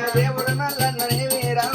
దేవుడు మల్లన్న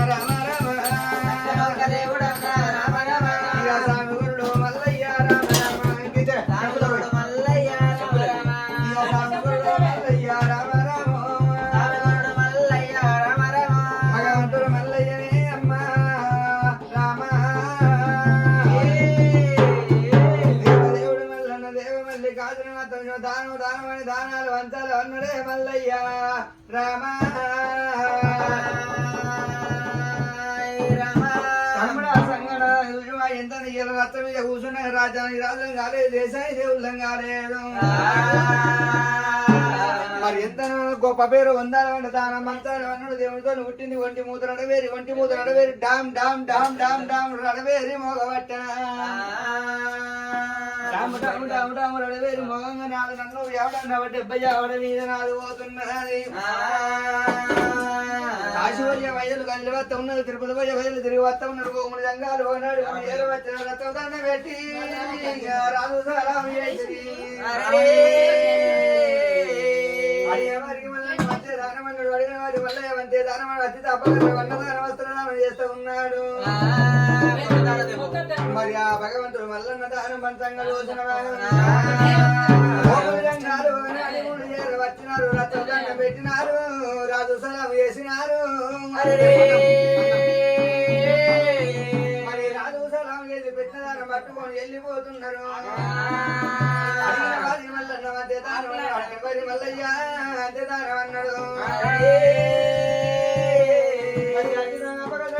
రామ రామ దేవుడన్నా రామ రామ ఇక సామిగురుడు మల్లయ్య రామ రామ సామిగురుడు మల్లయ్య రామ రామ ఇక సామిగురుడు మల్లయ్య రామ రామ సామిగురుడు మల్లయ్య రామ రామ భగవంతుడు మల్లయ్యనే అమ్మ రామ దేవదేవుడు మల్లన్న దేవమల్లి కాదును అతను దానం దానమని దానాలు వంచాలు అన్నడే మల్లయ్య రామ ఎంత రథం మీద కూర్చున్న రాజానికి రాజులం కాలేదు దేశానికి దేవుళ్ళం కాలేదు మరి ఎంత గొప్ప పేరు వందాలంటే దానం మంతాలు అన్నాడు దేవుడితో పుట్టింది ఒంటి మూత నడవేరి డామ్ డామ్ డామ్ డామ్ డామ్ నడవేరి మోగబట్ట డామ్ డామ్ డామ్ డామ్ నడవేరి మోగంగా నాడు నన్ను ఎవడన్నా 70 ఆవిడ మీద నాడు పోతున్నది కాశీవర్య వయలు కళ్ళు వస్త ఉన్నది తిరుపతి పోయే వయలు తిరిగి వస్త ఉన్నారు గోముడు జంగాలు పోయినాడు ఏరు వచ్చిన రథం పెట్టి రాజు సలాం చేసి అడిగేవారికి మళ్ళీ మంచి దానమన్నాడు అడిగిన వారి మళ్ళీ మంచి దానమన్నాడు అతి తప్పకుండా వన్నదాన వస్త్రదానం చేస్తూ ఉన్నాడు మరి ఆ భగవంతుడు మల్లన్న దానం పంచంగా రోజున గోముడు జంగాలు వచ్చినారు రథం దండ పెట్టినారు రాజు సలాం చేసినారు మరి రాజు సలాం చేసి పెట్టినారు పట్టుకొని వెళ్ళిపోతున్నారు మల్లన్న మధ్యదానం మరి మల్లయ్య మధ్యదానం అన్నాడు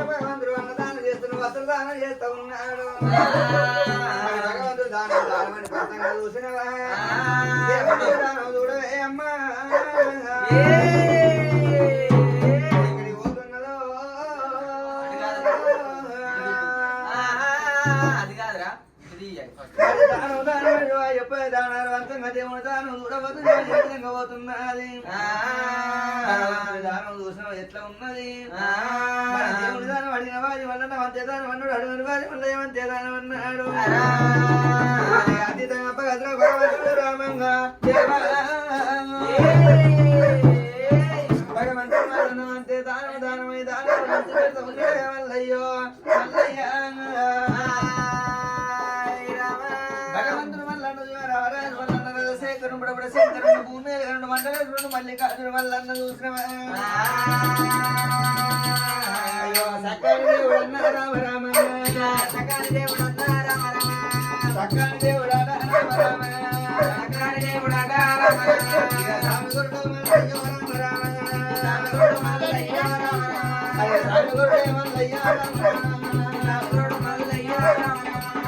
భగవంతుడు అన్నదానం చేస్తున్నాడు వస్త్రదానం చేస్తూ ఉన్నాడు భగవంతుడు దానం దానమని పంతంగా చూసినవా దేవుడు దానం చూడవే అమ్మా దేవుడు దానం చూడబోతున్నది దానం చూసిన ఎట్లా ఉన్నది దేవుడి దానం అడిగిన వారి వల్ల మంతేదానం అన్నాడు అడుగుని వారి వల్ల ఏమంతేదానం అన్నాడు అతీతంగా భగద్ర భగవంతుడు రామంగా భగవంతుడు అంతే దానం దానమై దానం మంచి పెడతా ఉన్నాడే మల్లయ్యో మల్లయ్య భగవంతుడు మల్లన్న రారాజు మల్లన్న శేఖరుడు బుడబుడ శంకరుడు భూమి రెండు మండలేశ్వరుడు మల్లికార్జుడు మల్లన్న చూసినవా సకాని దేవుడు అన్న రామ రామ సకాని దేవుడు అన్న రామ రామ సకాని దేవుడు అన్న రామ రామ సకాని దేవుడు అన్న రామ రామ సామిగురుడు మల్లయ్య రామ రామ సామిగురుడు మల్లయ్య రామ రామ సామిగురుడు మల్లయ్య రామ రామ సామిగురుడు మల్లయ్య రామ రామ